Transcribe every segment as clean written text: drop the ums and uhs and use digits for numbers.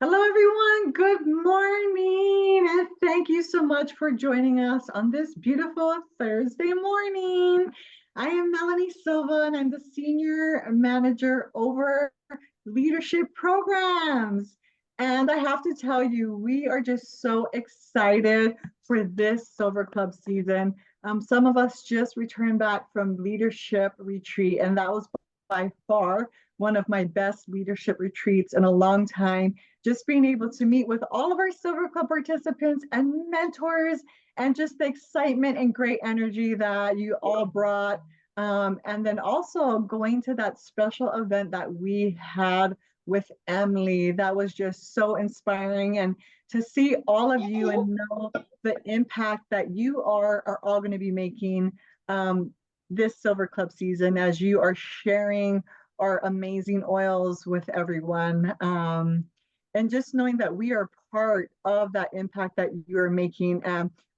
Hello, everyone. Good morning. And thank you so much for joining us on this beautiful Thursday morning. I am Melanie Silva, and I'm the Senior Manager over Leadership Programs. And I have to tell you, we are just so excited for this Silver Club season. Some of us just returned back from leadership retreat, and that was by far one of my best leadership retreats in a long time. Just being able to meet with all of our Silver Club participants and mentors, and just the excitement and great energy that you all brought. And then also going to that special event that we had with Emily, that was just so inspiring. And to see all of you and know the impact that you are all going to be making this Silver Club season as you are sharing our amazing oils with everyone. And just knowing that we are part of that impact that you're making.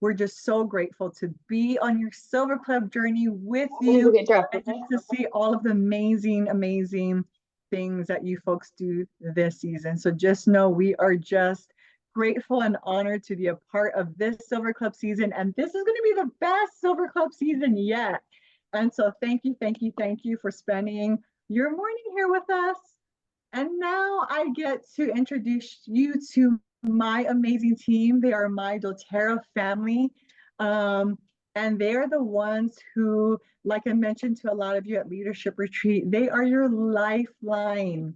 We're just so grateful to be on your Silver Club journey with you and to see all of the amazing things that you folks do this season. So just know we are just grateful and honored to be a part of this Silver Club season. And this is going to be the best Silver Club season yet. And so thank you for spending your morning here with us. And now I get to introduce you to my amazing team. They are my doTERRA family. And they're the ones who, like I mentioned to a lot of you at Leadership Retreat, they are your lifeline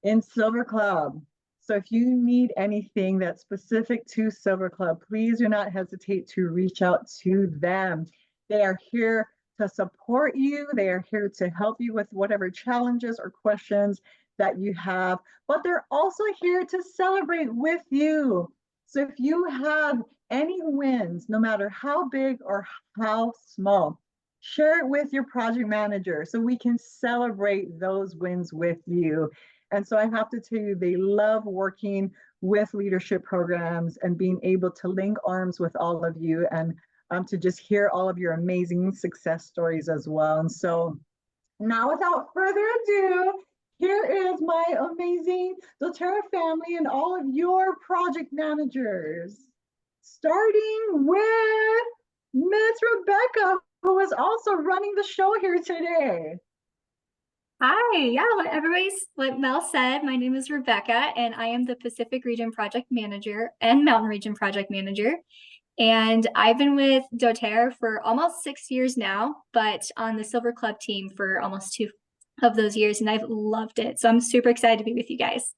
in Silver Club. So if you need anything that's specific to Silver Club, please do not hesitate to reach out to them. They are here to support you. They are here to help you with whatever challenges or questions that you have, but they're also here to celebrate with you. So if you have any wins, no matter how big or how small, share it with your project manager so we can celebrate those wins with you. And so I have to tell you, they love working with leadership programs and being able to link arms with all of you and to just hear all of your amazing success stories as well. And so now, without further ado, here is my amazing doTERRA family and all of your project managers. Starting with Miss Rebecca, who is also running the show here today. Hi, yeah, like Mel said, my name is Rebecca, and I am the Pacific Region Project Manager and Mountain Region Project Manager. And I've been with doTERRA for almost 6 years now, but on the Silver Club team for almost 2 of those years, and I've loved it. So I'm super excited to be with you guys.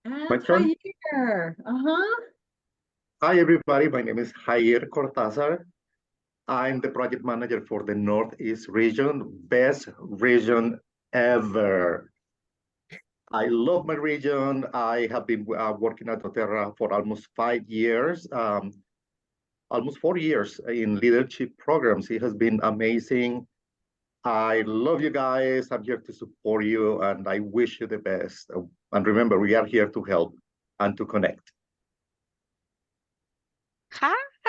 And Jair. Hi, everybody. My name is Jair Cortázar. I'm the project manager for the Northeast region, best region ever. I love my region. I have been working at doTERRA for almost 5 years, almost 4 years in leadership programs. It has been amazing. I love you guys. I'm here to support you, and I wish you the best. And remember, we are here to help and to connect.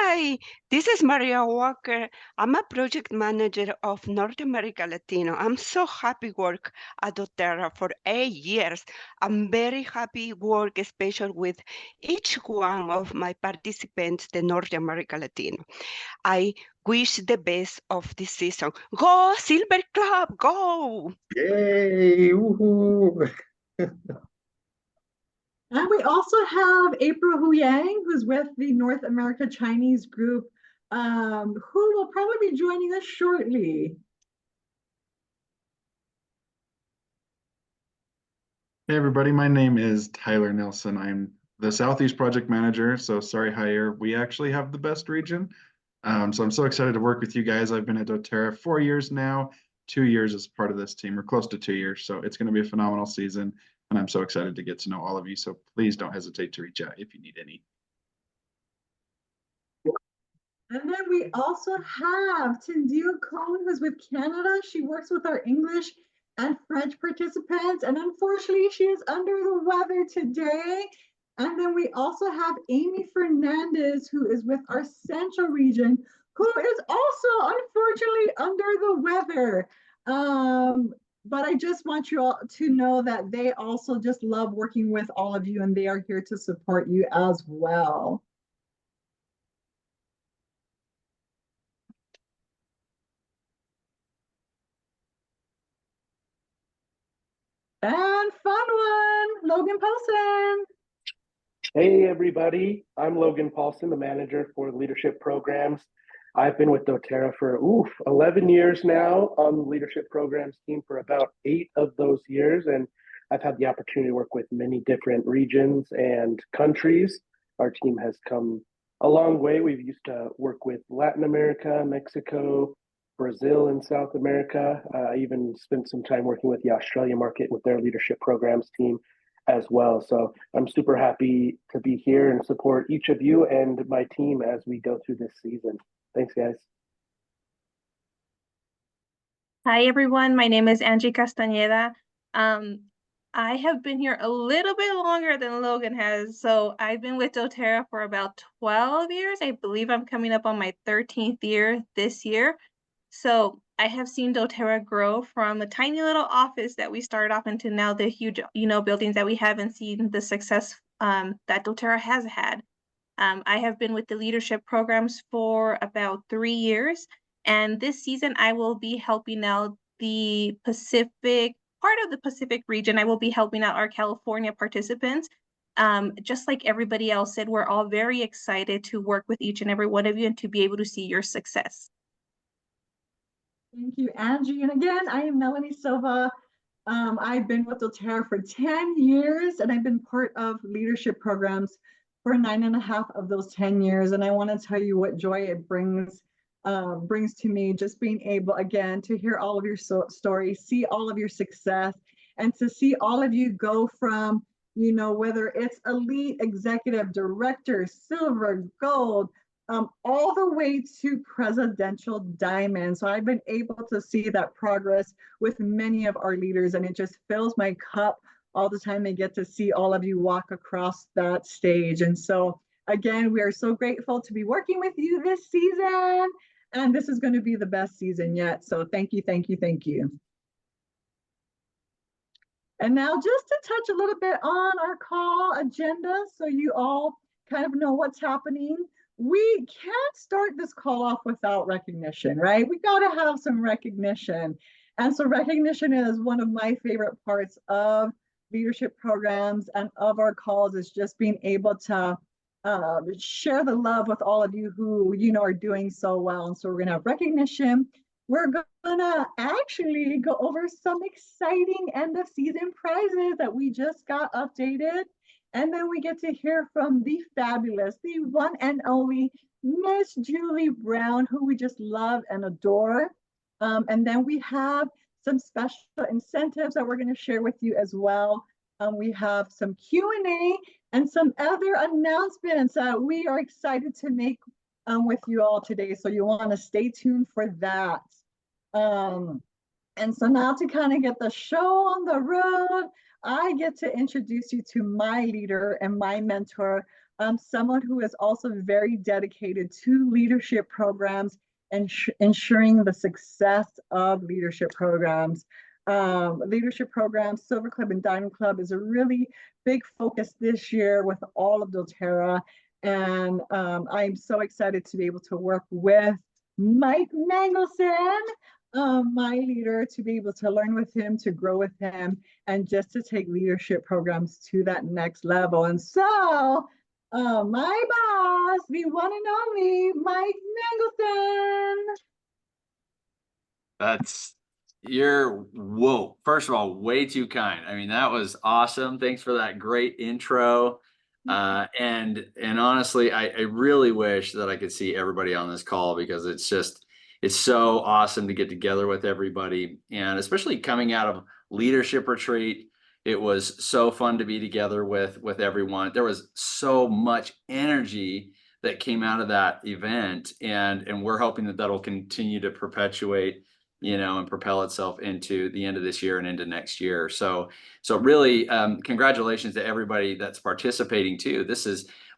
Hi, this is Maria Walker. I'm a project manager of North America Latino. I'm so happy work at doTERRA for 8 years. I'm very happy work, especially with each one of my participants, the North America Latino. I wish the best of this season. Go Silver Club, go! Yay! Woohoo! And we also have April Huyang, who's with the North America Chinese group, who will probably be joining us shortly. Hey everybody, my name is Tyler Nelson. I'm the Southeast Project Manager, so sorry Jair, we actually have the best region. So I'm so excited to work with you guys. I've been at doTERRA 4 years now, 2 years as part of this team, or close to 2 years, so it's going to be a phenomenal season, and I'm so excited to get to know all of you, so please don't hesitate to reach out if you need any. And then we also have Tindil Cohn, who's with Canada. She works with our English and French participants, and unfortunately, she is under the weather today. And then we also have Amy Fernandez, who is with our Central region, who is also unfortunately under the weather. but I just want you all to know that they also just love working with all of you and they are here to support you as well. And fun one, Logan Paulson. Hey everybody, I'm Logan Paulson, the manager for leadership programs. I've been with doTERRA for 11 years now on the leadership programs team for about 8 of those years, and I've had the opportunity to work with many different regions and countries. Our team has come a long way. We've used to work with Latin America, Mexico, Brazil, and South America. I even spent some time working with the Australia market with their leadership programs team as well. So I'm super happy to be here and support each of you and my team as we go through this season. Thanks, guys. Hi, everyone. My name is Angie Castañeda. I have been here a little bit longer than Logan has. So I've been with doTERRA for about 12 years. I believe I'm coming up on my 13th year this year. So I have seen doTERRA grow from a tiny little office that we started off into now the huge, buildings that we have, and seen the success that doTERRA has had. I have been with the leadership programs for about 3 years, and this season I will be helping out the Pacific, part of the Pacific region. I will be helping out our California participants. Just like everybody else said, we're all very excited to work with each and every one of you and to be able to see your success. Thank you, Angie. And again, I am Melanie Silva. I've been with doTERRA for 10 years, and I've been part of leadership programs for 9.5 of those 10 years. And I want to tell you what joy it brings to me, just being able, again, to hear all of your stories, see all of your success, and to see all of you go from, whether it's elite, executive, director, silver, gold, all the way to presidential diamond. So I've been able to see that progress with many of our leaders, and it just fills my cup all the time I get to see all of you walk across that stage. And so again, we are so grateful to be working with you this season, and this is going to be the best season yet. So thank you, thank you, thank you. And now just to touch a little bit on our call agenda so you all kind of know what's happening. We can't start this call off without recognition, right? We got to have some recognition. And so recognition is one of my favorite parts of leadership programs and of our calls, is just being able to share the love with all of you who, are doing so well. And so we're going to have recognition. We're going to actually go over some exciting end of season prizes that we just got updated. And then we get to hear from the fabulous, the one and only Miss Julie Brown, who we just love and adore. And then we have some special incentives that we're going to share with you as well. We have some Q&A and some other announcements that we are excited to make with you all today. So you want to stay tuned for that. And so now to kind of get the show on the road, I get to introduce you to my leader and my mentor, someone who is also very dedicated to leadership programs and ensuring the success of leadership programs. Leadership programs, Silver Club and Diamond Club, is a really big focus this year with all of doTERRA. And I'm so excited to be able to work with Mike Mangelson, my leader, to be able to learn with him, to grow with him, and just to take leadership programs to that next level. And so my boss, the one and only Mike Mangelson. Whoa, first of all, way too kind. I mean, that was awesome. Thanks for that great intro. And honestly, I really wish that I could see everybody on this call, because it's so awesome to get together with everybody. And especially coming out of leadership retreat, it was so fun to be together with everyone. There was so much energy that came out of that event, and we're hoping that that'll continue to perpetuate, and propel itself into the end of this year and into next year. So really, congratulations to everybody that's participating too.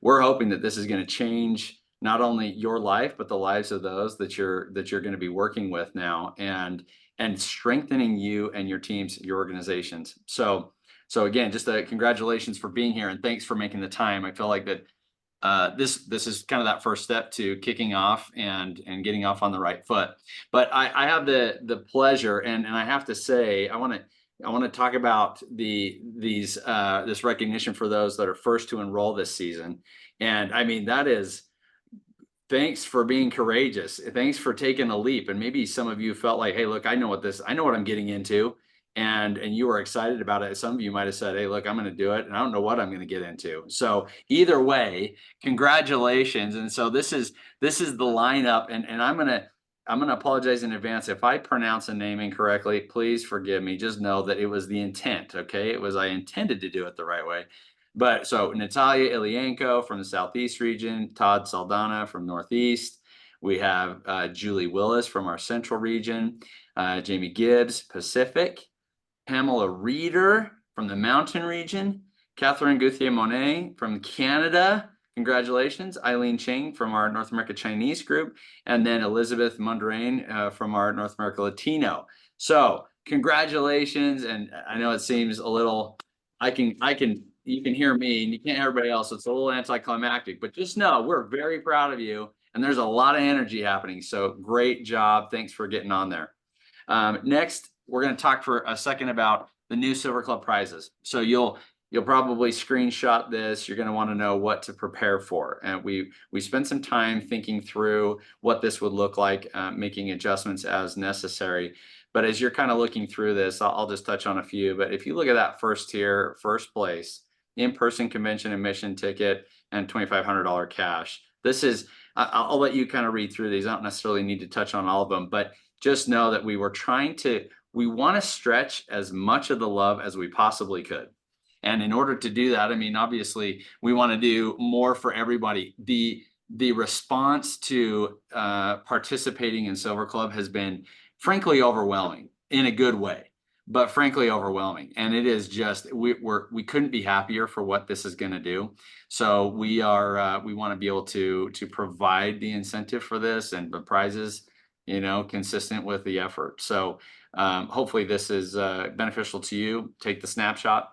We're hoping that this is going to change not only your life, but the lives of those that you're going to be working with now. And and strengthening you and your teams, your organizations. So again, just congratulations for being here, and thanks for making the time. I feel like that this is kind of that first step to kicking off and getting off on the right foot. But I have the pleasure, and I have to say, I want to talk about this recognition for those that are first to enroll this season. And I mean, that is, thanks for being courageous. Thanks for taking a leap. And maybe some of you felt like, hey, look, I know what I'm getting into. And you were excited about it. Some of you might have said, hey, look, I'm going to do it, and I don't know what I'm going to get into. So either way, congratulations. And so this is the lineup, and I'm going to apologize in advance if I pronounce a name incorrectly. Please forgive me. Just know that it was the intent. Okay, I intended to do it the right way. But so Natalia Ilienko from the Southeast region, Todd Saldana from Northeast. We have Julie Willis from our Central region, Jamie Gibbs, Pacific, Pamela Reeder from the Mountain region, Catherine Gauthier-Monet from Canada. Congratulations. Eileen Cheng from our North America Chinese group, and then Elizabeth Mondarain from our North America Latino. So congratulations. And I know it seems a little, you can hear me and you can't hear everybody else. So it's a little anticlimactic, but just know we're very proud of you, and there's a lot of energy happening. So great job. Thanks for getting on there. Next, we're going to talk for a second about the new Silver Club prizes. So you'll probably screenshot this. You're going to want to know what to prepare for. And we spent some time thinking through what this would look like, making adjustments as necessary. But as you're kind of looking through this, I'll just touch on a few. But if you look at that first tier, first place, in-person convention admission ticket and $2,500 cash. This is, I'll let you kind of read through these. I don't necessarily need to touch on all of them, but just know that we want to stretch as much of the love as we possibly could. And in order to do that, I mean, obviously we want to do more for everybody. The response to participating in Silver Club has been frankly overwhelming in a good way, but frankly overwhelming. And it is just, we couldn't be happier for what this is going to do. So we want to be able to provide the incentive for this and the prizes, consistent with the effort. So hopefully this is beneficial to you. Take the snapshot.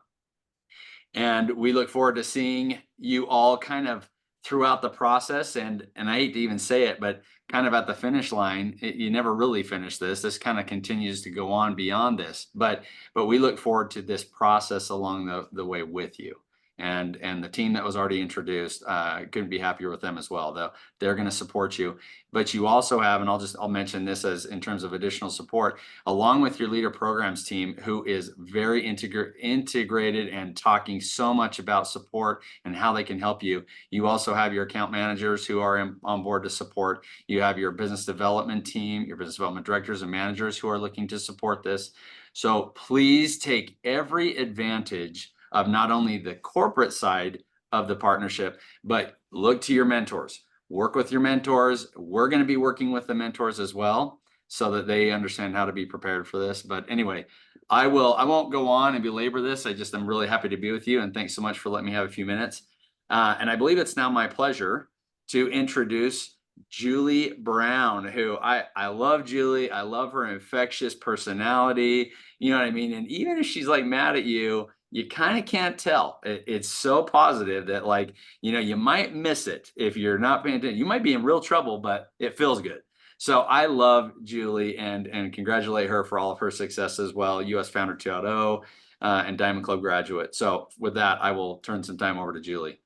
And we look forward to seeing you all kind of throughout the process. And I hate to even say it, but kind of at the finish line, you never really finish this. This kind of continues to go on beyond this. But we look forward to this process along the way with you. And the team that was already introduced, couldn't be happier with them as well. They're going to support you. But you also have, and I'll mention this as in terms of additional support, along with your leader programs team, who is very integrated and talking so much about support and how they can help you. You also have your account managers who are on board to support. You have your business development team, your business development directors and managers who are looking to support this. So please take every advantage of not only the corporate side of the partnership, but look to your mentors. Work with your mentors. We're going to be working with the mentors as well, so that they understand how to be prepared for this. But anyway, I won't go on and belabor this. I'm really happy to be with you, and thanks so much for letting me have a few minutes. And I believe it's now my pleasure to introduce Julie Brown, who I love Julie. I love her infectious personality. You know what I mean? And even if she's like mad at you, you kind of can't tell. It's so positive that you might miss it if you're not paying attention. You might be in real trouble, but it feels good. So I love Julie and congratulate her for all of her success as well. US Founder 2.0 and Diamond Club graduate. So with that, I will turn some time over to Julie.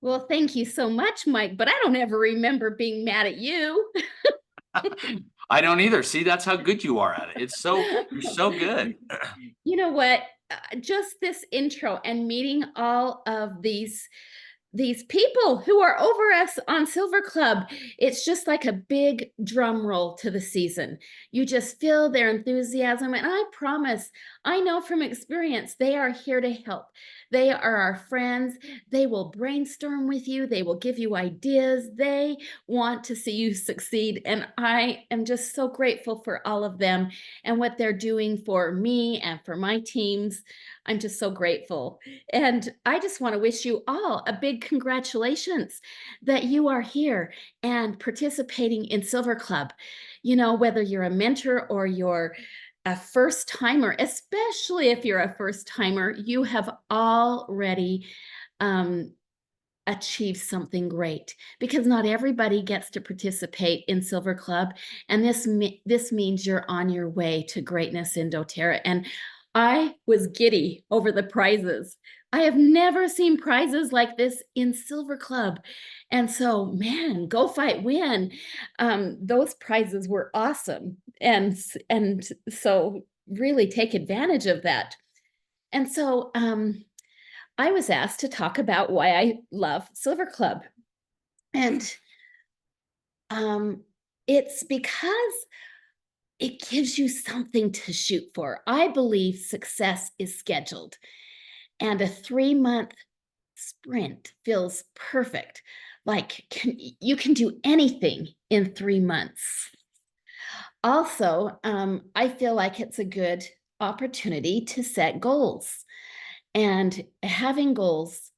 Well, thank you so much, Mike, but I don't ever remember being mad at you. I don't either. See, that's how good you are at it. You're so good. You know what? Just this intro and meeting all of these people who are over us on Silver Club, it's just like a big drum roll to the season. You just feel their enthusiasm. And I promise, I know from experience, they are here to help. They are our friends. They will brainstorm with you. They will give you ideas. They want to see you succeed. And I am just so grateful for all of them and what they're doing for me and for my teams. I'm just so grateful. And I just want to wish you all a big congratulations that you are here and participating in Silver Club. whether you're a mentor or you're a first timer, especially if you're a first timer, you have already achieved something great, because not everybody gets to participate in Silver Club. And this means you're on your way to greatness in doTERRA. And I was giddy over the prizes. I have never seen prizes like this in Silver Club. And so, man, go fight, win. Those prizes were awesome. And so really take advantage of that. And so I was asked to talk about why I love Silver Club. And it's because it gives you something to shoot for. I believe success is scheduled, and a 3-month sprint feels perfect. Like you can do anything in 3 months. Also, I feel like it's a good opportunity to set goals. And having goals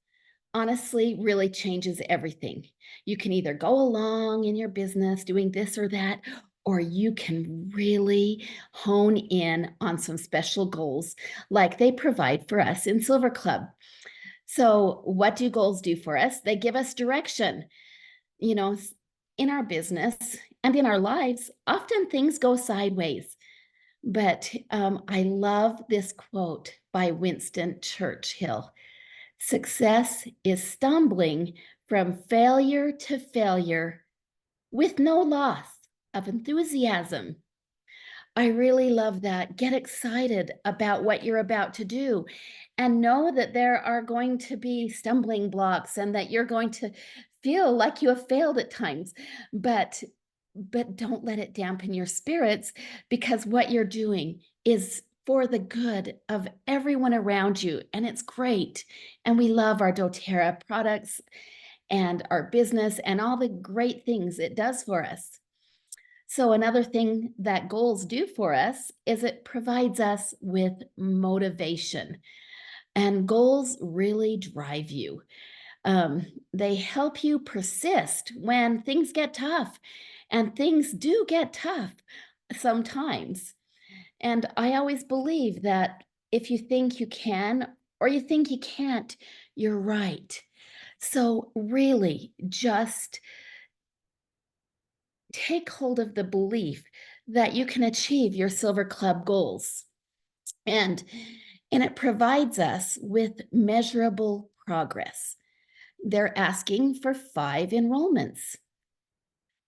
honestly really changes everything. You can either go along in your business doing this or that, or you can really hone in on some special goals like they provide for us in Silver Club. So what do goals do for us? They give us direction. In our business and in our lives, often things go sideways. But I love this quote by Winston Churchill. Success is stumbling from failure to failure with no loss of enthusiasm. I really love that. Get excited about what you're about to do and know that there are going to be stumbling blocks and that you're going to feel like you have failed at times, but don't let it dampen your spirits, because what you're doing is for the good of everyone around you, and it's great. And we love our doTERRA products and our business and all the great things it does for us. So another thing that goals do for us is it provides us with motivation. And goals really drive you. They help you persist when things get tough. And things do get tough sometimes. And I always believe that if you think you can or you think you can't, you're right. So really just take hold of the belief that you can achieve your Silver Club goals. And it provides us with measurable progress. They're asking for 5 enrollments.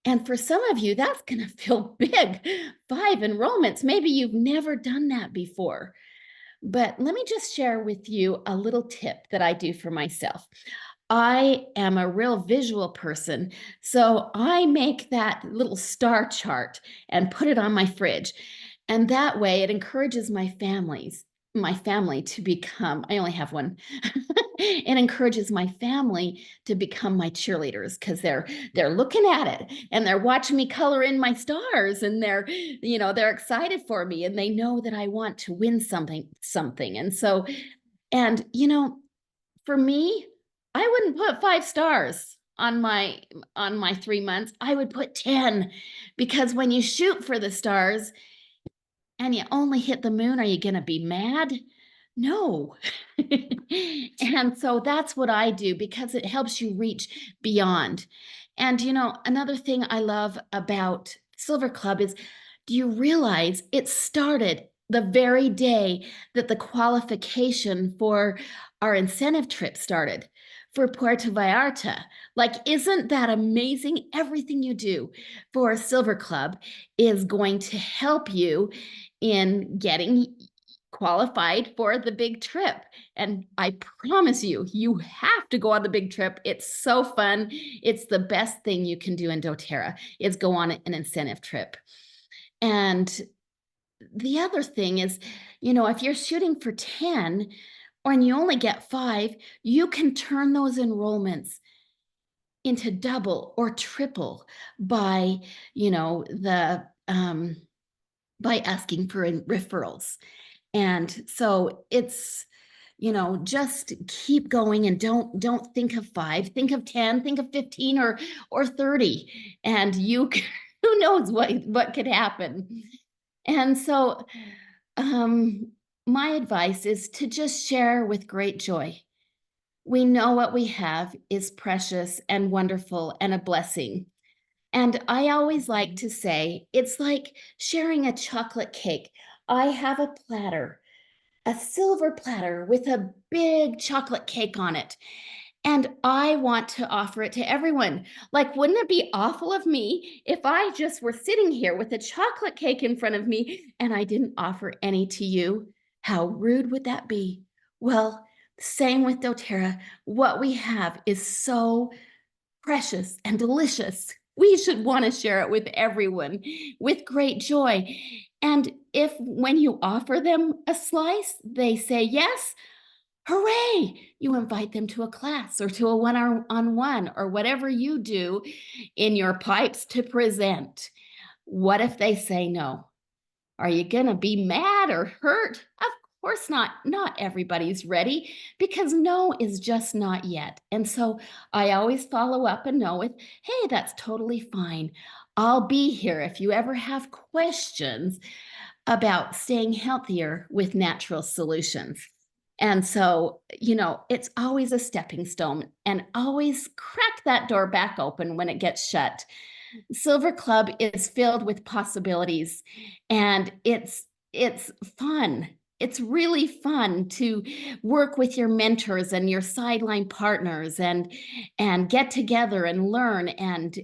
And for some of you, that's going to feel big. 5 enrollments. Maybe you've never done that before. But let me just share with you a little tip that I do for myself. I am a real visual person, so I make that little star chart and put it on my fridge. And that way it encourages my family to become, I only have one. It encourages my family to become my cheerleaders, because they're looking at it and they're watching me color in my stars, and they're excited for me, and they know that I want to win something. And so, for me, I wouldn't put 5 stars on my 3 months. I would put 10, because when you shoot for the stars and you only hit the moon, are you going to be mad? No. And so that's what I do, because it helps you reach beyond. And another thing I love about Silver Club is, do you realize it started the very day that the qualification for our incentive trip started for Puerto Vallarta? Like, isn't that amazing? Everything you do for Silver Club is going to help you in getting qualified for the big trip. And I promise you, you have to go on the big trip. It's so fun. It's the best thing you can do in doTERRA, is go on an incentive trip. And the other thing is, if you're shooting for 10 and you only get 5, you can turn those enrollments into double or triple by, by asking for referrals. And so it's, just keep going, and don't think of 5, think of 10, think of 15 or 30, and you who knows what could happen. And so my advice is to just share with great joy. We know what we have is precious and wonderful and a blessing. And I always like to say, it's like sharing a chocolate cake. I have a platter, a silver platter with a big chocolate cake on it. And I want to offer it to everyone. Like, wouldn't it be awful of me if I just were sitting here with a chocolate cake in front of me and I didn't offer any to you? How rude would that be? Well, same with doTERRA. What we have is so precious and delicious. We should want to share it with everyone with great joy. And if when you offer them a slice, they say yes, hooray! You invite them to a class or to a one-on-one or whatever you do in your pipes to present. What if they say no? Are you going to be mad or hurt? Of course not. Not everybody's ready because no is just not yet. And so I always follow up and know with, hey, that's totally fine. I'll be here if you ever have questions about staying healthier with natural solutions. And so, it's always a stepping stone, and always crack that door back open when it gets shut. Silver Club is filled with possibilities, and it's fun. It's really fun to work with your mentors and your sideline partners and get together and learn and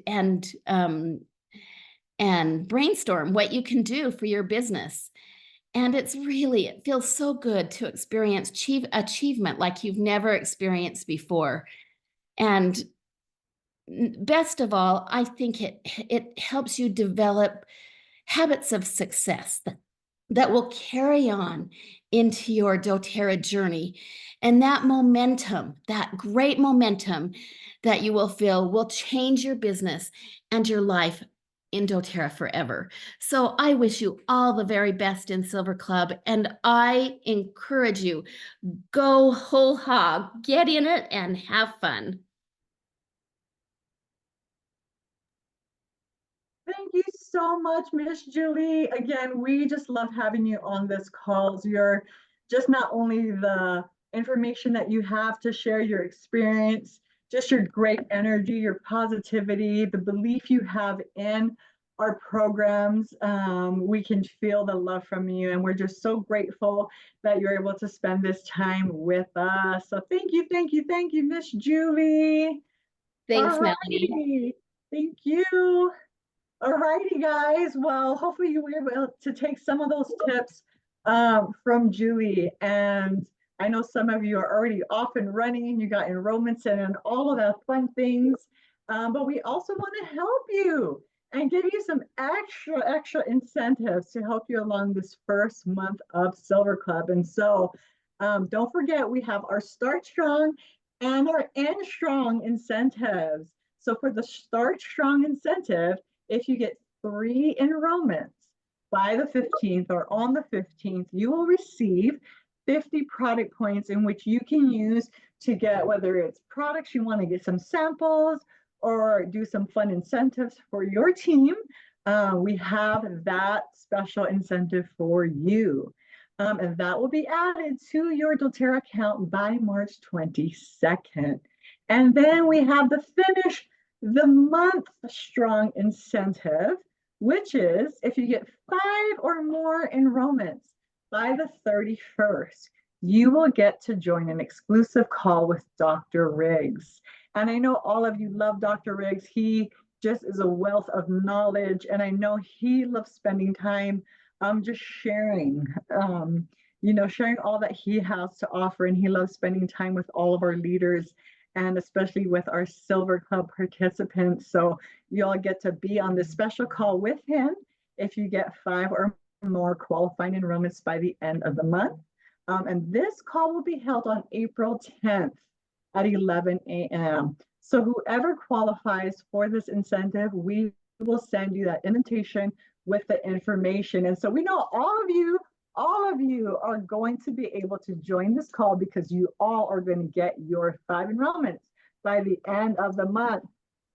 brainstorm what you can do for your business. And it feels so good to experience achievement like you've never experienced before. And best of all, I think it helps you develop habits of success that will carry on into your doTERRA journey. And that momentum, that great momentum that you will feel, will change your business and your life in doTERRA forever. So I wish you all the very best in Silver Club, and I encourage you, go whole hog, get in it and have fun. Thank you so much, Miss Julie. Again, we just love having you on this call. You're just not only the information that you have to share your experience, just your great energy, your positivity, the belief you have in our programs. We can feel the love from you, and we're just so grateful that you're able to spend this time with us. So thank you, Miss Julie. Thanks, Melanie. Thank you. All righty, guys. Well, hopefully you were able to take some of those tips from Julie. And I know some of you are already off and running. You got enrollments in and all of the fun things. But we also want to help you and give you some extra incentives to help you along this first month of Silver Club. And so don't forget, we have our Start Strong and our End Strong incentives. So for the Start Strong incentive, if you get 3 enrollments by the 15th or on the 15th, you will receive 50 product points in which you can use to get, whether it's products you want to get some samples or do some fun incentives for your team. We have that special incentive for you. And that will be added to your doTERRA account by March 22nd. And then we have the Finish the Month Strong incentive, which is if you get 5 or more enrollments by the 31st, you will get to join an exclusive call with Dr. Riggs. And I know all of you love Dr. Riggs. He just is a wealth of knowledge, and I know he loves spending time just sharing, sharing all that he has to offer. And he loves spending time with all of our leaders, and especially with our Silver Club participants. So you all get to be on this special call with him if you get 5 or more qualifying enrollments by the end of the month. And this call will be held on April 10th at 11 a.m. So whoever qualifies for this incentive, we will send you that invitation with the information. And so we know all of you are going to be able to join this call because you all are going to get your 5 enrollments by the end of the month.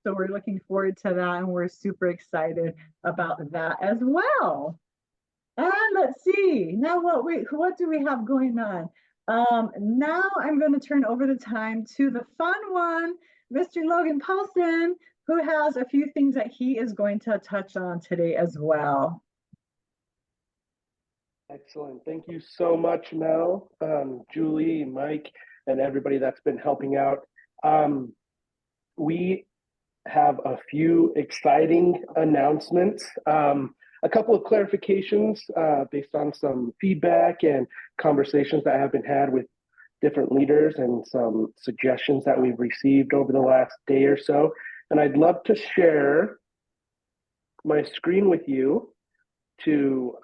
So we're looking forward to that, and we're super excited about that as well. And let's see, now what do we have going on? Now I'm going to turn over the time to the fun one, Mr. Logan Paulson, who has a few things that he is going to touch on today as well. Excellent. Thank you so much, Mel, Julie, Mike, and everybody that's been helping out. We have a few exciting announcements. A couple of clarifications based on some feedback and conversations that have been had with different leaders and some suggestions that we've received over the last day or so. And I'd love to share my screen with you to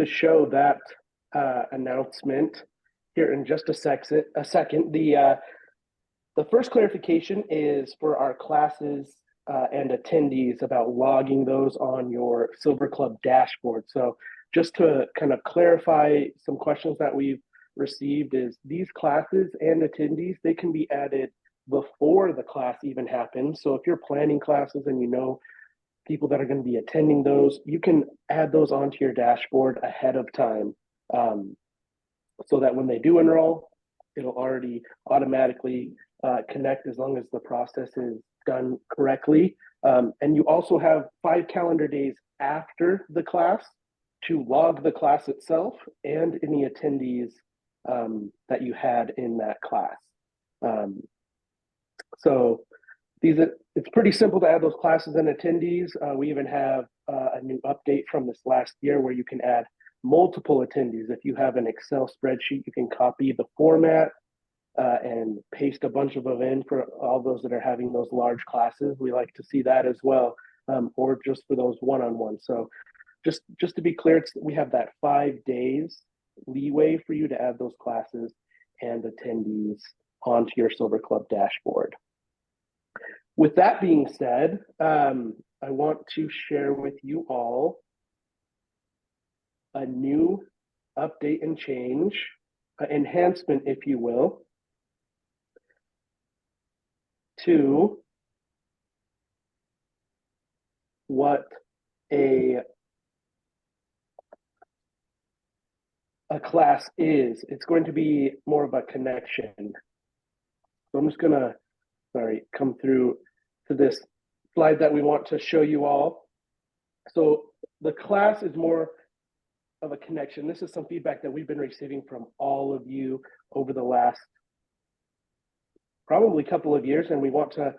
show that announcement here in just a second. The first clarification is for our classes and attendees about logging those on your Silver Club dashboard. So just to kind of clarify some questions that we've received is these classes and attendees, they can be added before the class even happens. So if you're planning classes and you know people that are going to be attending those, you can add those onto your dashboard ahead of time so that when they do enroll, it'll already automatically connect as long as the process is done correctly. And you also have 5 calendar days after the class to log the class itself and any attendees that you had in that class. So it's pretty simple to add those classes and attendees. We even have a new update from this last year where you can add multiple attendees. If you have an Excel spreadsheet, you can copy the format and paste a bunch of them in for all those that are having those large classes. We like to see that as well, or just for those one-on-one. So just to be clear, we have that 5 days leeway for you to add those classes and attendees onto your Silver Club dashboard. With that being said, I want to share with you all a new update and change, enhancement, if you will, to what a class is. It's going to be more of a connection. So I'm just going to, come through to this slide that we want to show you all. So the class is more of a connection. This is some feedback that we've been receiving from all of you over the last probably couple of years, and we want to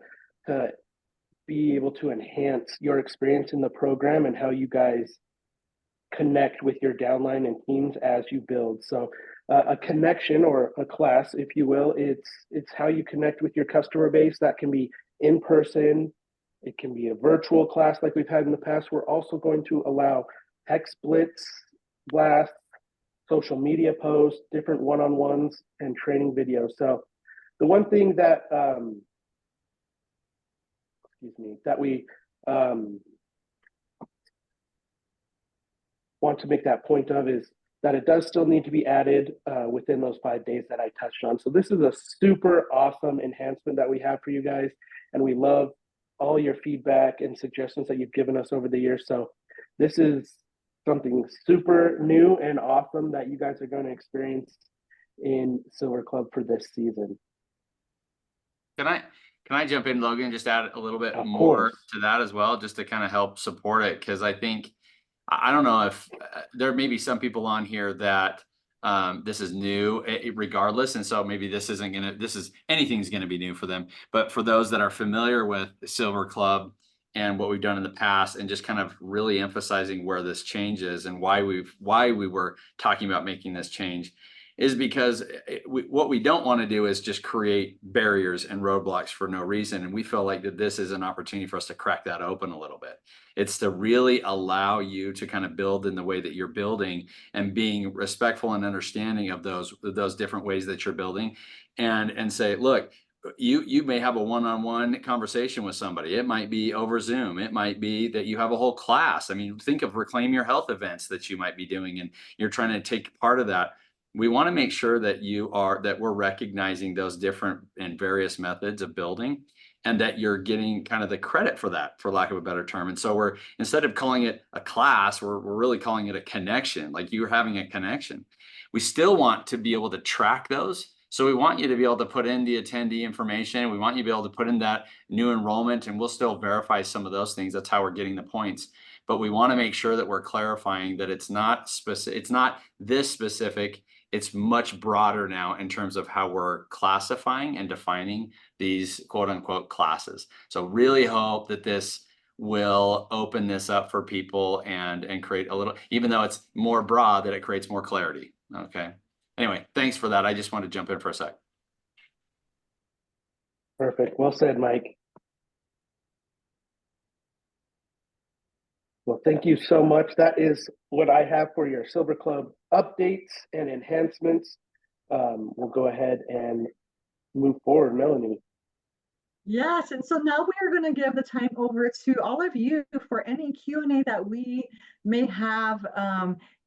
be able to enhance your experience in the program and how you guys connect with your downline and teams as you build. So a connection or a class, if you will, it's how you connect with your customer base. That can be in person, it can be a virtual class like we've had in the past. We're also going to allow tech splits, blasts, social media posts, different one-on-ones, and training videos. So the one thing that that we want to make that point of is that it does still need to be added within those 5 days that I touched on. So this is a super awesome enhancement that we have for you guys, and we love all your feedback and suggestions that you've given us over the years. So this is something super new and awesome that you guys are going to experience in Silver Club for this season. Can I jump in, Logan, just add a little bit Of more course. to that as well, just to kind of help support it? Because I think, I don't know if there may be some people on here that this is new regardless. And so maybe anything's going to be new for them. But for those that are familiar with Silver Club and what we've done in the past, and just kind of really emphasizing where this change is and why we were talking about making this change, is because what we don't want to do is just create barriers and roadblocks for no reason. And we feel like that this is an opportunity for us to crack that open a little bit. It's to really allow you to kind of build in the way that you're building and being respectful and understanding of those different ways that you're building, and say, look, you may have a one-on-one conversation with somebody. It might be over Zoom. It might be that you have a whole class. I mean, think of Reclaim Your Health events that you might be doing, and you're trying to take part of that. we want to make sure that we're recognizing those different and various methods of building, and that you're getting kind of the credit for that, for lack of a better term. And so we're, instead of calling it a class, we're really calling it a connection, like you're having a connection. We still want to be able to track those. So we want you to be able to put in the attendee information. We want you to be able to put in that new enrollment, and we'll still verify some of those things. That's how we're getting the points. But we want to make sure that we're clarifying that it's not specific, it's not this specific. It's much broader now in terms of how we're classifying and defining these quote unquote classes. So really hope that this will open this up for people and create a little, even though it's more broad, that it creates more clarity. Okay. Anyway, thanks for that. I just want to jump in for a sec. Perfect. Well said, Mike. Well, thank you so much. That is what I have for your Silver Club updates and enhancements. We'll go ahead and move forward, Melanie. Yes, and so now we are going to give the time over to all of you for any Q&A that we may have.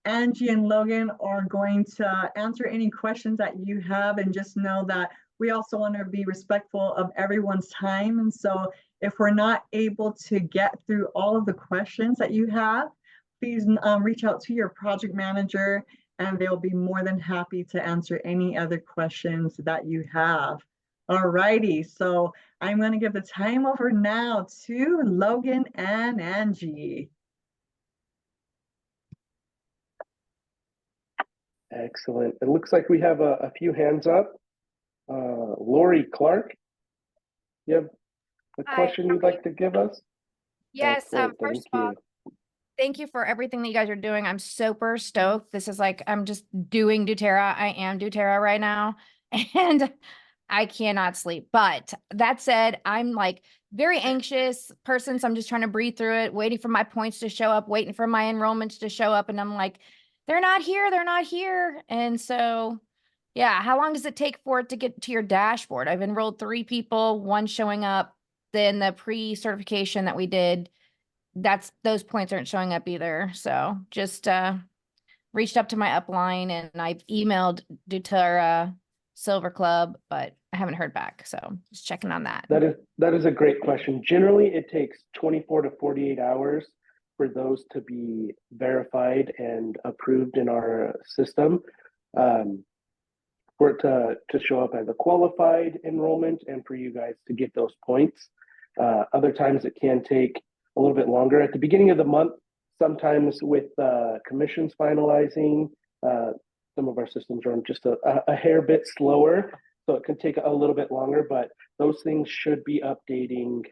Angie and Logan are going to answer any questions that you have, and just know that we also want to be respectful of everyone's time. And so if we're not able to get through all of the questions that you have, please reach out to your project manager, and they'll be more than happy to answer any other questions that you have. All righty, so I'm going to give the time over now to Logan and Angie. Excellent. It looks like we have a few hands up. Lori Clark, you have a question you'd like to give us? Yes, Excellent. first of all, thank you for everything that you guys are doing. I'm super stoked. This is like, I'm just doing doTERRA. I am doTERRA right now, and I cannot sleep. But that said, I'm like very anxious person, so I'm just trying to breathe through it, waiting for my points to show up, waiting for my enrollments to show up, and I'm like, they're not here, they're not here. And so, yeah, how long does it take for it to get to your dashboard? I've enrolled 3 people, 1 showing up. Then the pre-certification that we did, those points aren't showing up either. So just reached up to my upline, and I've emailed doTERRA Silver Club, but I haven't heard back. So just checking on that. That is a great question. Generally, it takes 24 to 48 hours for those to be verified and approved in our system. For it to show up as a qualified enrollment, and for you guys to get those points. Other times it can take a little bit longer. At the beginning of the month, sometimes with commissions finalizing, some of our systems run just a hair bit slower, so it can take a little bit longer, but those things should be updating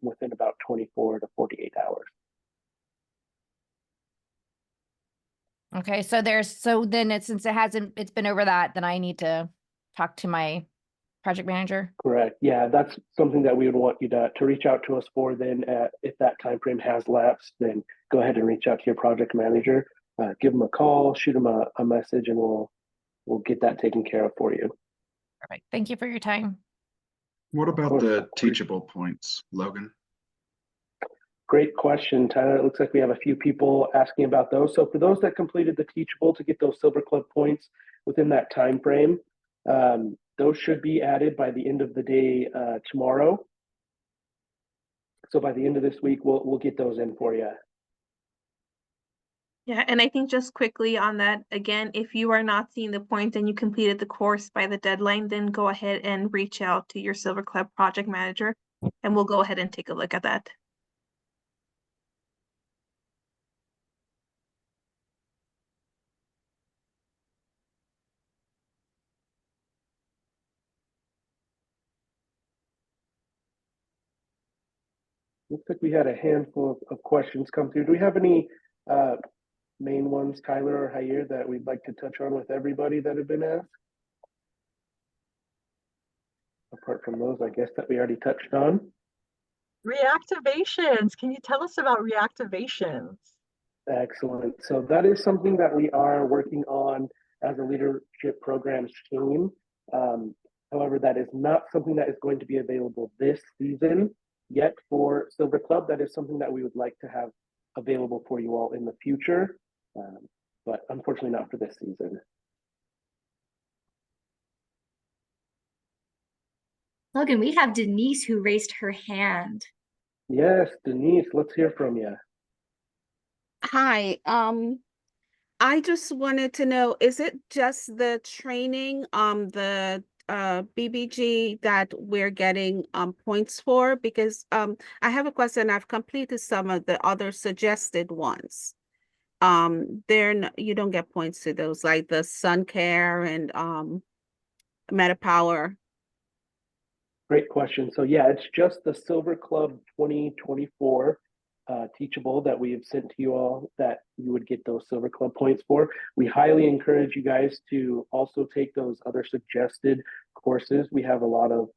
within about 24 to 48 hours. Okay, so then since it's been over that, then I need to talk to my project manager. Correct. Yeah, that's something that we would want you to reach out to us for. Then, if that time frame has lapsed, then go ahead and reach out to your project manager. Give them a call, shoot them a message, and we'll get that taken care of for you. Perfect. Thank you for your time. What about the teachable points, Logan? Great question, Tyler. It looks like we have a few people asking about those. So for those that completed the teachable to get those Silver Club points within that time frame, those should be added by the end of the day tomorrow. So by the end of this week, we'll get those in for you. Yeah, and I think just quickly on that, again, if you are not seeing the points and you completed the course by the deadline, then go ahead and reach out to your Silver Club project manager, and we'll go ahead and take a look at that. Looks like we had a handful of questions come through. Do we have any main ones, Tyler or Jair, that we'd like to touch on with everybody that have been asked? Apart from those, I guess, that we already touched on. Reactivations. Can you tell us about reactivations? Excellent. So that is something that we are working on as a leadership programs team. However, that is not something that is going to be available this season yet for Silver Club. That is something that we would like to have available for you all in the future, but unfortunately not for this season. Logan, we have Denise who raised her hand. Yes, Denise, let's hear from you. Hi, I just wanted to know, is it just the training, the BBG that we're getting points for? Because I have a question. I've completed some of the other suggested ones. You don't get points to those, like the sun care and MetaPower. Great question. So yeah, it's just the Silver Club 2024 teachable that we have sent to you all that you would get those Silver Club points for. We highly encourage you guys to also take those other suggested courses. We have a lot of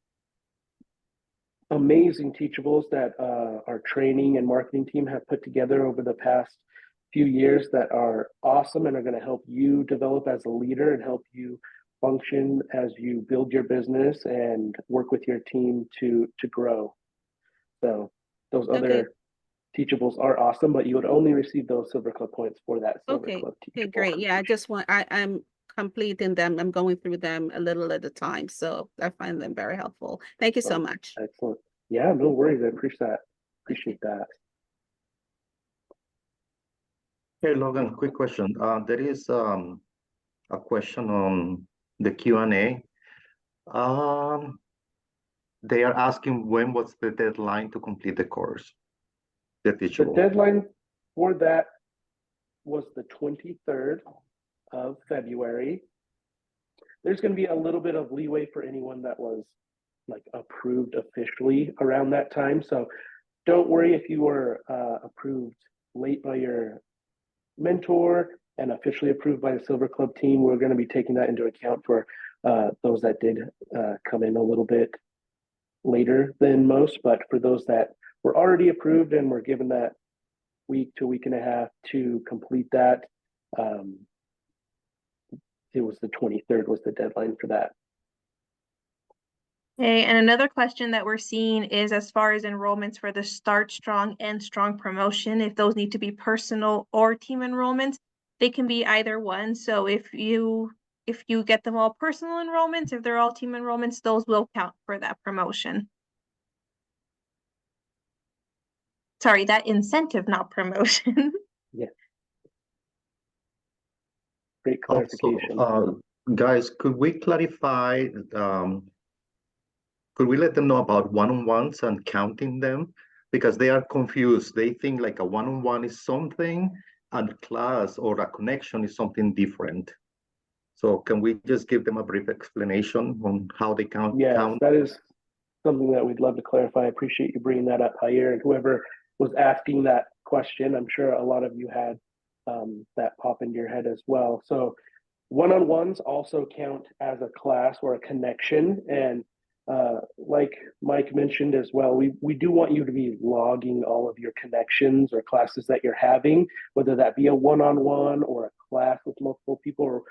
amazing teachables that our training and marketing team have put together over the past few years that are awesome and are going to help you develop as a leader and help you function as you build your business and work with your team to grow. So those other teachables are awesome, but you would only receive those Silver Club points for that Silver Club teachable. Okay, great. Yeah, I'm completing them. I'm going through them a little at a time. So I find them very helpful. Thank you so much. Excellent. Yeah, no worries. I appreciate that. Hey, Logan, quick question. There is a question on the Q&A. They are asking when was the deadline to complete the course, the teachable? The deadline for that was the 23rd of February. There's going to be a little bit of leeway for anyone that was like approved officially around that time. So don't worry if you were approved late by your mentor and officially approved by the Silver Club team. We're going to be taking that into account for those that did come in a little bit later than most, but for those that were already approved and were given that week to week and a half to complete that, it was the 23rd was the deadline for that. Okay, and another question that we're seeing is as far as enrollments for the Start Strong and Strong promotion, if those need to be personal or team enrollments, they can be either one. So if you get them all personal enrollments, if they're all team enrollments, those will count for that promotion. Sorry, that incentive, not promotion. Yeah. Great clarification. Also, guys, could we clarify, could we let them know about one-on-ones and counting them? Because they are confused. They think like a one-on-one is something and class or a connection is something different. So can we just give them a brief explanation on how they count? Yes, that is something that we'd love to clarify. I appreciate you bringing that up, Jair, and whoever was asking that question. I'm sure a lot of you had that pop into your head as well. So one-on-ones also count as a class or a connection. And like Mike mentioned as well, we do want you to be logging all of your connections or classes that you're having, whether that be a one-on-one or a class with multiple people, or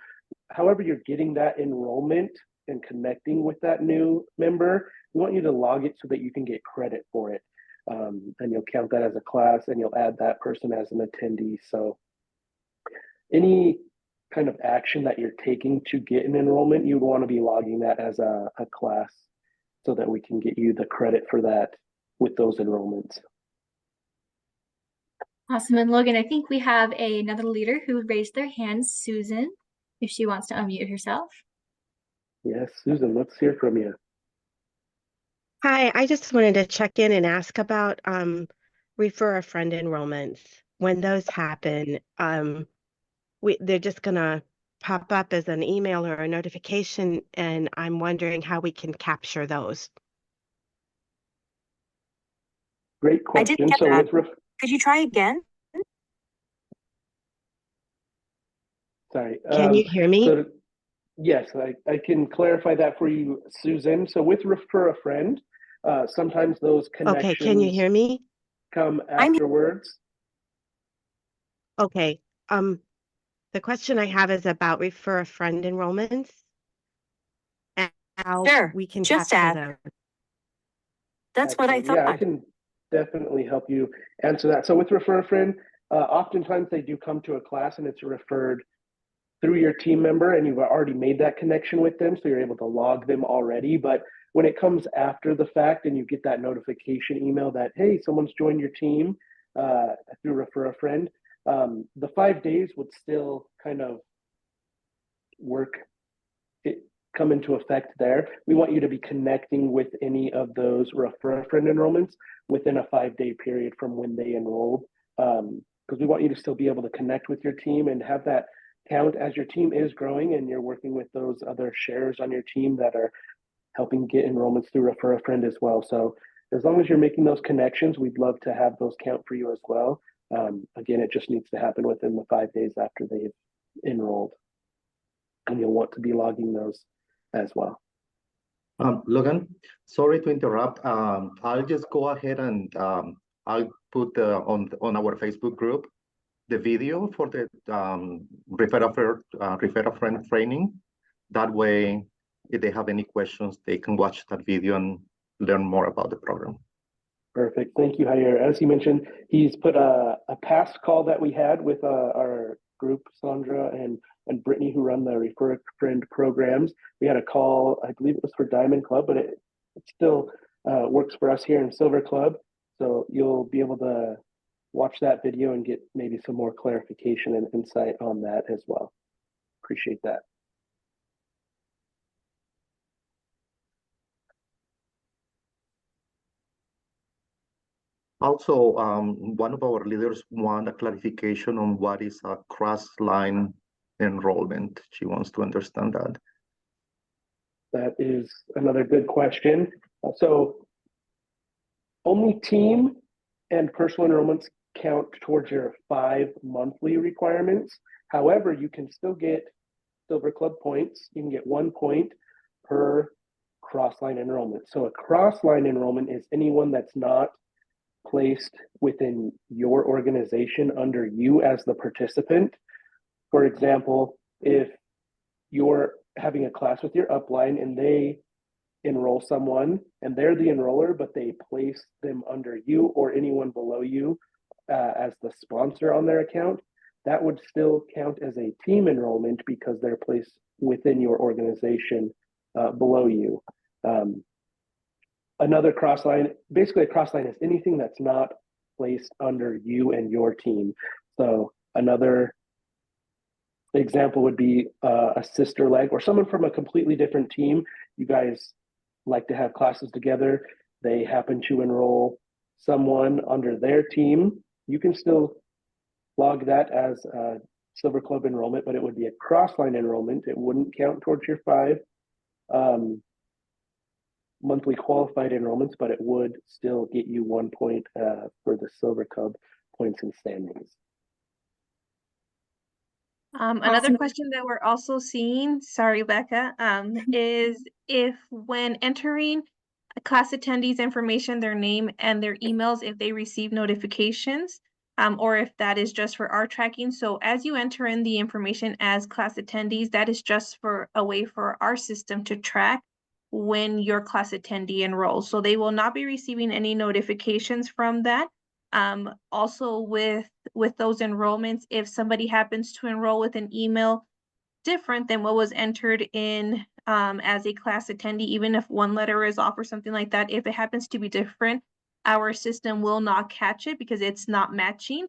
however you're getting that enrollment and connecting with that new member. We want you to log it so that you can get credit for it. And you'll count that as a class and you'll add that person as an attendee. So any kind of action that you're taking to get an enrollment, you'd want to be logging that as a class so that we can get you the credit for that with those enrollments. Awesome. And Logan, I think we have another leader who raised their hand, Susan, if she wants to unmute herself. Yes, Susan, let's hear from you. Hi, I just wanted to check in and ask about refer a friend enrollments. When those happen, they're just gonna pop up as an email or a notification, and I'm wondering how we can capture those. Great question. I didn't get that. Could you try again? Sorry. Can you hear me? So, yes, I can clarify that for you, Susan. So with refer a friend, sometimes those connections. Okay, can you hear me? Come afterwards. Okay. The question I have is about refer a friend enrollments and how we can just capture ask. those. That's what I thought. Yeah, I can definitely help you answer that. So with refer a friend, oftentimes they do come to a class and it's referred through your team member and you've already made that connection with them, so you're able to log them already. But when it comes after the fact and you get that notification email that, hey, someone's joined your team through Refer a Friend, the 5 days would still kind of come into effect there. We want you to be connecting with any of those Refer a Friend enrollments within a 5-day period from when they enrolled, because we want you to still be able to connect with your team and have that count as your team is growing and you're working with those other shares on your team that are helping get enrollments through Refer a Friend as well. So as long as you're making those connections, we'd love to have those count for you as well. Again, it just needs to happen within the 5 days after they've enrolled. And you'll want to be logging those as well. Logan, sorry to interrupt. I'll just go ahead and I'll put on our Facebook group the video for the Refer a Friend training. That way, if they have any questions, they can watch that video and learn more about the program. Perfect. Thank you, Jair. As he mentioned, he's put a past call that we had with our group, Sandra and Brittany, who run the Refer a Friend programs. We had a call, I believe it was for Diamond Club, but it still works for us here in Silver Club. So you'll be able to watch that video and get maybe some more clarification and insight on that as well. Appreciate that. Also, one of our leaders want a clarification on what is a cross-line enrollment. She wants to understand that. That is another good question. So only team and personal enrollments count towards your 5 monthly requirements. However, you can still get Silver Club points. You can get 1 point per cross-line enrollment. So a cross-line enrollment is anyone that's not placed within your organization under you as the participant. For example, if you're having a class with your upline and they enroll someone and they're the enroller, but they place them under you or anyone below you as the sponsor on their account, that would still count as a team enrollment because they're placed within your organization below you. Another cross-line, basically a cross-line is anything that's not placed under you and your team. So another example would be a sister leg or someone from a completely different team. You guys like to have classes together. They happen to enroll someone under their team. You can still log that as a Silver Club enrollment, but it would be a cross-line enrollment. It wouldn't count towards your 5 monthly qualified enrollments, but it would still get you 1 point for the Silver Club points and standings. Another question that we're also seeing, sorry, Becca, is if when entering a class attendees information, their name and their emails, if they receive notifications, or if that is just for our tracking. So as you enter in the information as class attendees, that is just for a way for our system to track when your class attendee enrolls. So they will not be receiving any notifications from that. Also with those enrollments, if somebody happens to enroll with an email different than what was entered in as a class attendee, even if one letter is off or something like that, if it happens to be different, our system will not catch it because it's not matching.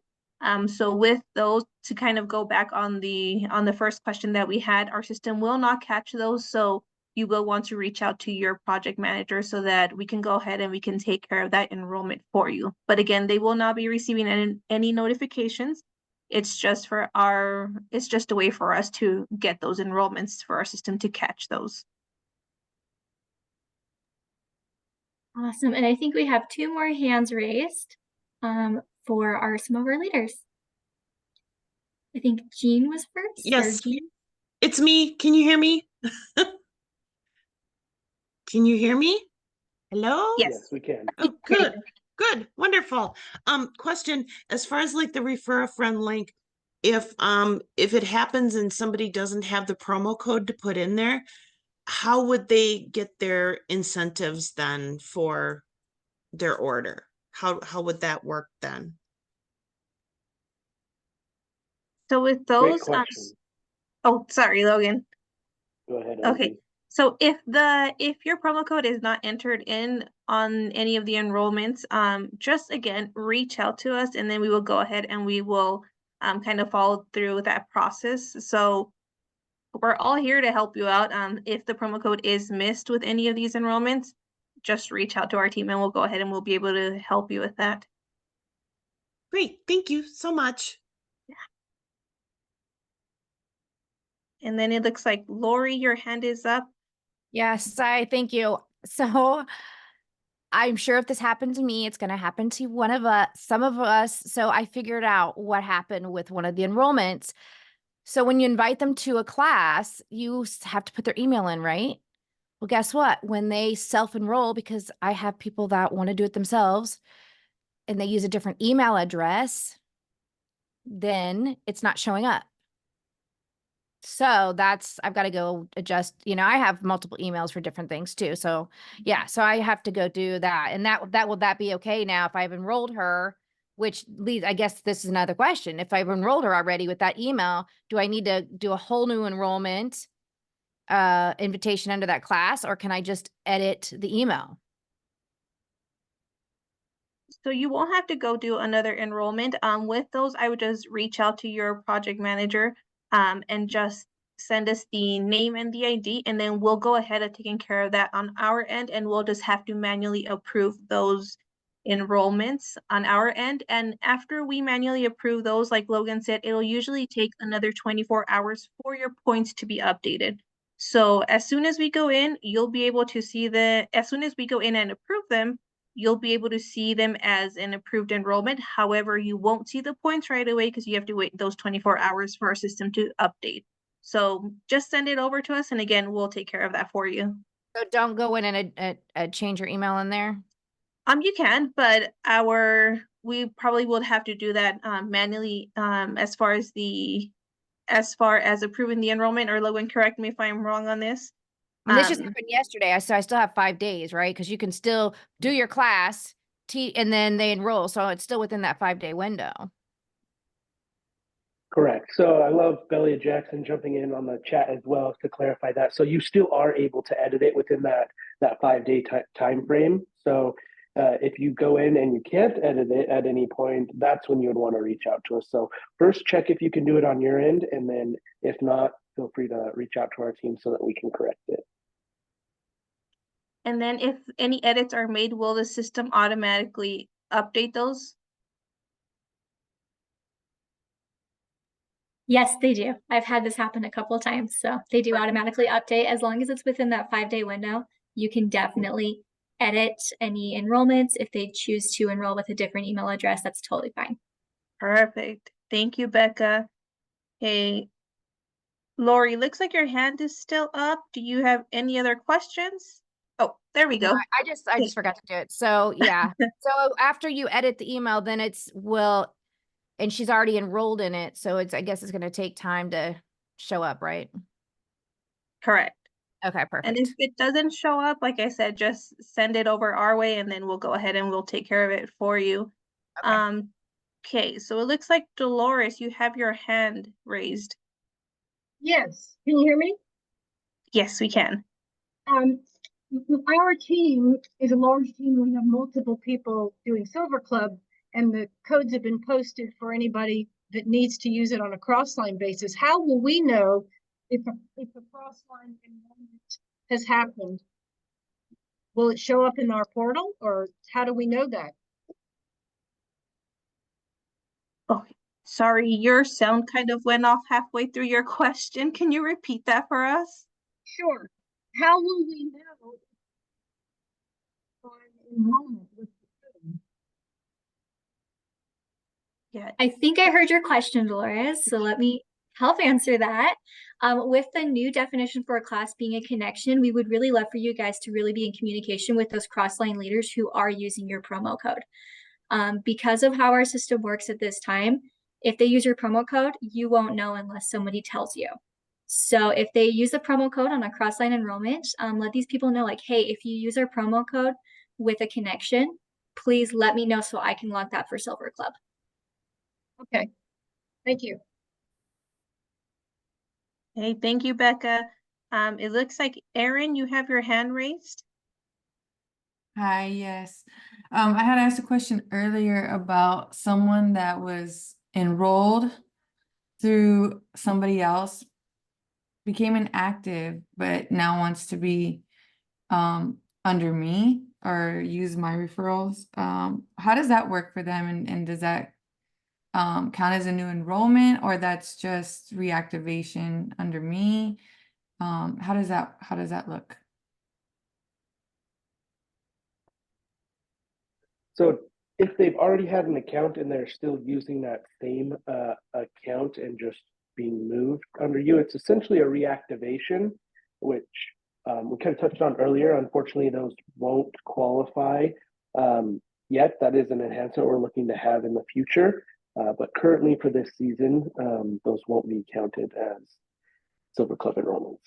So with those, to kind of go back on the first question that we had, our system will not catch those. So you will want to reach out to your project manager so that we can go ahead and we can take care of that enrollment for you. But again, they will not be receiving any notifications. It's just a way for us to get those enrollments for our system to catch those. Awesome. And I think we have 2 more hands raised for some of our leaders. I think Jean was first. Yes, it's me. Can you hear me? Can you hear me? Hello? Yes, we can. Oh, good. Good. Wonderful. Question, as far as like the Refer a Friend link, if it happens and somebody doesn't have the promo code to put in there, how would they get their incentives then for their order? How would that work then? So with those, Oh, sorry, Logan. Go ahead, Okay. Angie. So if your promo code is not entered in on any of the enrollments, just again reach out to us, and then we will go ahead and we will kind of follow through with that process. So we're all here to help you out. If the promo code is missed with any of these enrollments, just reach out to our team and we'll go ahead and we'll be able to help you with that. Great. Thank you so much. And then it looks like Lori, your hand is up. Yes, thank you. So I'm sure if this happened to me, it's going to happen to one of us, some of us. So I figured out what happened with one of the enrollments. So when you invite them to a class, you have to put their email in, right? Well, guess what? When they self-enroll, because I have people that want to do it themselves and they use a different email address, then it's not showing up. So I've got to go adjust, I have multiple emails for different things too. So yeah, so I have to go do that. And will that be okay now if I've enrolled her, which leads, I guess this is another question. If I've enrolled her already with that email, do I need to do a whole new enrollment invitation under that class, or can I just edit the email? So you won't have to go do another enrollment. With those, I would just reach out to your project manager and just send us the name and the ID, and then we'll go ahead and taking care of that on our end, and we'll just have to manually approve those enrollments on our end. And after we manually approve those, like Logan said, it'll usually take another 24 hours for your points to be updated. So as soon as we go in, you'll be able to see as soon as we go in and approve them, you'll be able to see them as an approved enrollment. However, you won't see the points right away because you have to wait those 24 hours for our system to update. So just send it over to us, and again, we'll take care of that for you. So don't go in and change your email in there? You can, but we probably would have to do that manually as far as approving the enrollment. Or Logan, correct me if I'm wrong on this. This just happened yesterday, so I still have 5 days, right? Because you can still do your class, and then they enroll, so it's still within that 5-day window. Correct. So I love Belia Jackson jumping in on the chat as well to clarify that. So you still are able to edit it within that 5-day time frame. So if you go in and you can't edit it at any point, that's when you would want to reach out to us. So first check if you can do it on your end, and then if not, feel free to reach out to our team so that we can correct it. And then if any edits are made, will the system automatically update those? Yes, they do. I've had this happen a couple of times. So they do automatically update as long as it's within that 5-day window. You can definitely edit any enrollments. If they choose to enroll with a different email address, that's totally fine. Perfect. Thank you, Becca. Hey, Lori, looks like your hand is still up. Do you have any other questions? Oh, there we go. No, I just forgot to do it. So yeah. So after you edit the email, then and she's already enrolled in it. So I guess it's going to take time to show up, right? Correct. Okay, perfect. And if it doesn't show up, like I said, just send it over our way, and then we'll go ahead and we'll take care of it for you. Okay. Okay, so it looks like Dolores, you have your hand raised. Yes, can you hear me? Yes, we can. Our team is a large team. We have multiple people doing Silver Club, and the codes have been posted for anybody that needs to use it on a cross-line basis. How will we know if a cross-line enrollment has happened? Will it show up in our portal, or how do we know that? Oh, sorry, your sound kind of went off halfway through your question. Can you repeat that for us? Sure. How will we know on enrollment with the code? Yeah, I think I heard your question, Dolores. So let me help answer that. With the new definition for a class being a connection, we would really love for you guys to really be in communication with those cross-line leaders who are using your promo code. Because of how our system works at this time, if they use your promo code, you won't know unless somebody tells you. So if they use the promo code on a cross-line enrollment, let these people know, like, hey, if you use our promo code with a connection, please let me know so I can log that for Silver Club. Okay, thank you. Okay, thank you, Becca. It looks like Erin, you have your hand raised. Hi, yes. I had asked a question earlier about someone that was enrolled through somebody else, became inactive, but now wants to be under me or use my referrals. How does that work for them? And does that count as a new enrollment, or that's just reactivation under me? How does that look? So if they've already had an account and they're still using that same account and just being moved under you, it's essentially a reactivation, which we kind of touched on earlier. Unfortunately, those won't qualify yet. That is an enhancement we're looking to have in the future. But currently for this season, those won't be counted as Silver Club enrollments.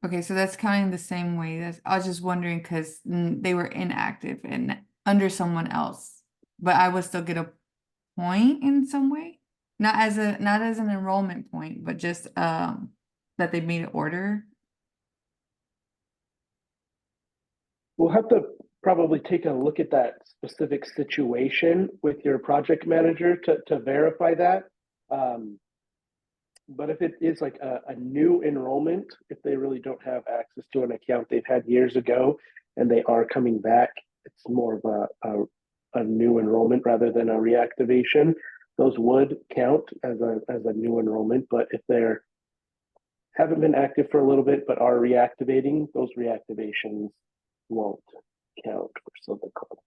Okay, so that's counting the same way. I was just wondering because they were inactive and under someone else, but I would still get a point in some way, not as an enrollment point, but just that they made an order. We'll have to probably take a look at that specific situation with your project manager to verify that. But if it is like a new enrollment, if they really don't have access to an account they've had years ago and they are coming back, it's more of a new enrollment rather than a reactivation. Those would count as a new enrollment, but if they're haven't been active for a little bit but are reactivating, those reactivations won't count for Silver Club.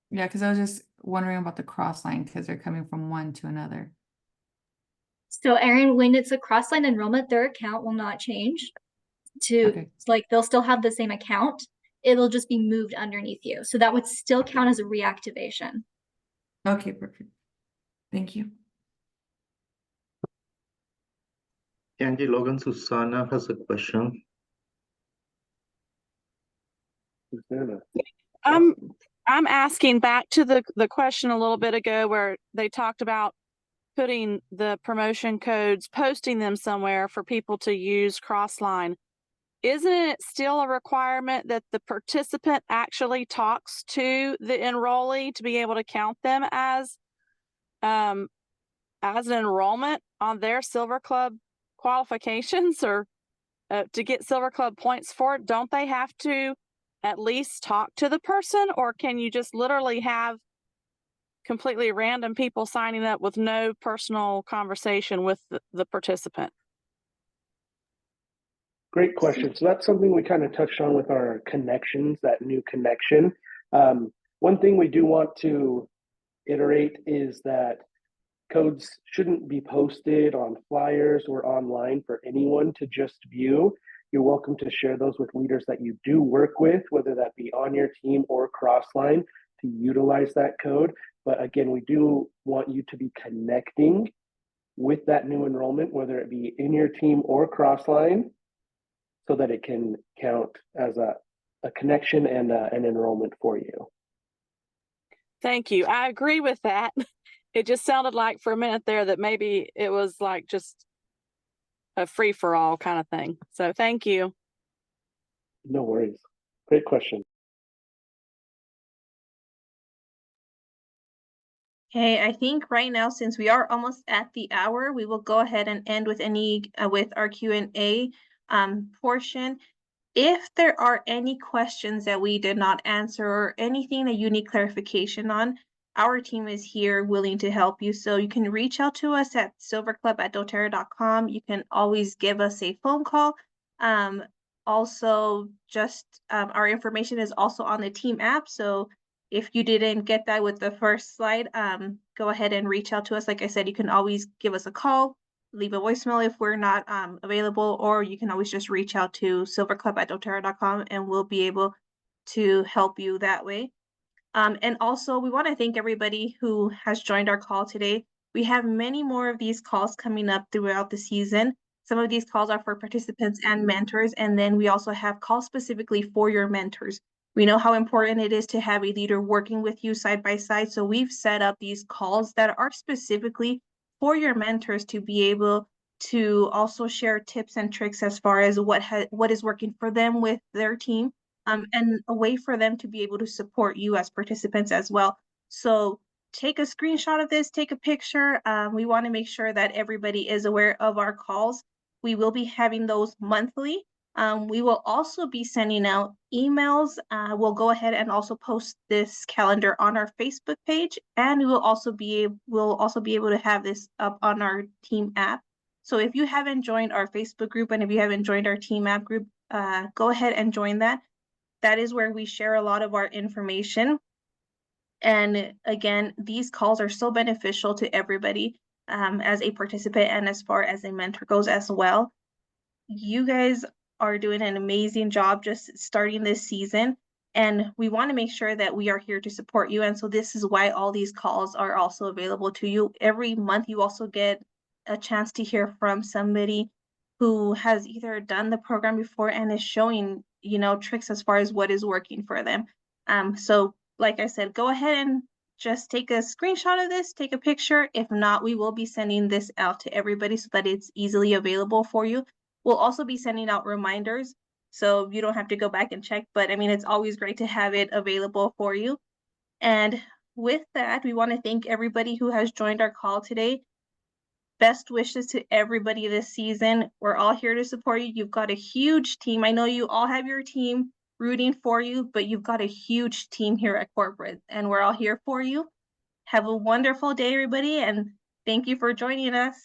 Yeah, because I was just wondering about the cross line because they're coming from one to another. So Erin, when it's a cross-line enrollment, their account will not change to like they'll still have the same account. It'll just be moved underneath you. So that would still count as a reactivation. Okay, perfect. Thank you. Angie, Logan, Susana has a question. Susana. I'm asking back to the question a little bit ago where they talked about putting the promotion codes, posting them somewhere for people to use Crossline. Isn't it still a requirement that the participant actually talks to the enrollee to be able to count them as an enrollment on their Silver Club qualifications or to get Silver Club points for it? Don't they have to at least talk to the person, or can you just literally have completely random people signing up with no personal conversation with the participant? Great question. So that's something we kind of touched on with our connections, that new connection. One thing we do want to iterate is that codes shouldn't be posted on flyers or online for anyone to just view. You're welcome to share those with leaders that you do work with, whether that be on your team or Crossline, to utilize that code. But again, we do want you to be connecting with that new enrollment, whether it be in your team or Crossline, so that it can count as a connection and an enrollment for you. Thank you. I agree with that. It just sounded like for a minute there that maybe it was like just a free-for-all kind of thing. So thank you. No worries. Great question. Okay, I think right now, since we are almost at the hour, we will go ahead and end with with our Q&A portion. If there are any questions that we did not answer or anything that you need clarification on, our team is here willing to help you. So you can reach out to us at silverclub@doterra.com. You can always give us a phone call. Also, just our information is also on the team app. So if you didn't get that with the first slide, go ahead and reach out to us. Like I said, you can always give us a call, leave a voicemail if we're not available, or you can always just reach out to silverclub@doterra.com and we'll be able to help you that way. And also, we want to thank everybody who has joined our call today. We have many more of these calls coming up throughout the season. Some of these calls are for participants and mentors, and then we also have calls specifically for your mentors. We know how important it is to have a leader working with you side by side, so we've set up these calls that are specifically for your mentors to be able to also share tips and tricks as far as what is working for them with their team, and a way for them to be able to support you as participants as well. So take a screenshot of this, take a picture. We want to make sure that everybody is aware of our calls. We will be having those monthly. We will also be sending out emails. We'll go ahead and also post this calendar on our Facebook page, and we'll also be able to have this up on our team app. So if you haven't joined our Facebook group and if you haven't joined our team app group, go ahead and join that. That is where we share a lot of our information. And again, these calls are so beneficial to everybody, as a participant and as far as a mentor goes as well. You guys are doing an amazing job just starting this season, and we want to make sure that we are here to support you. And so this is why all these calls are also available to you. Every month you also get a chance to hear from somebody who has either done the program before and is showing, tricks as far as what is working for them. So like I said, go ahead and just take a screenshot of this, take a picture. If not, we will be sending this out to everybody so that it's easily available for you. We'll also be sending out reminders, so you don't have to go back and check, but I mean, it's always great to have it available for you. And with that, we want to thank everybody who has joined our call today. Best wishes to everybody this season. We're all here to support you. You've got a huge team. I know you all have your team rooting for you, but you've got a huge team here at corporate, and we're all here for you. Have a wonderful day, everybody, and thank you for joining us.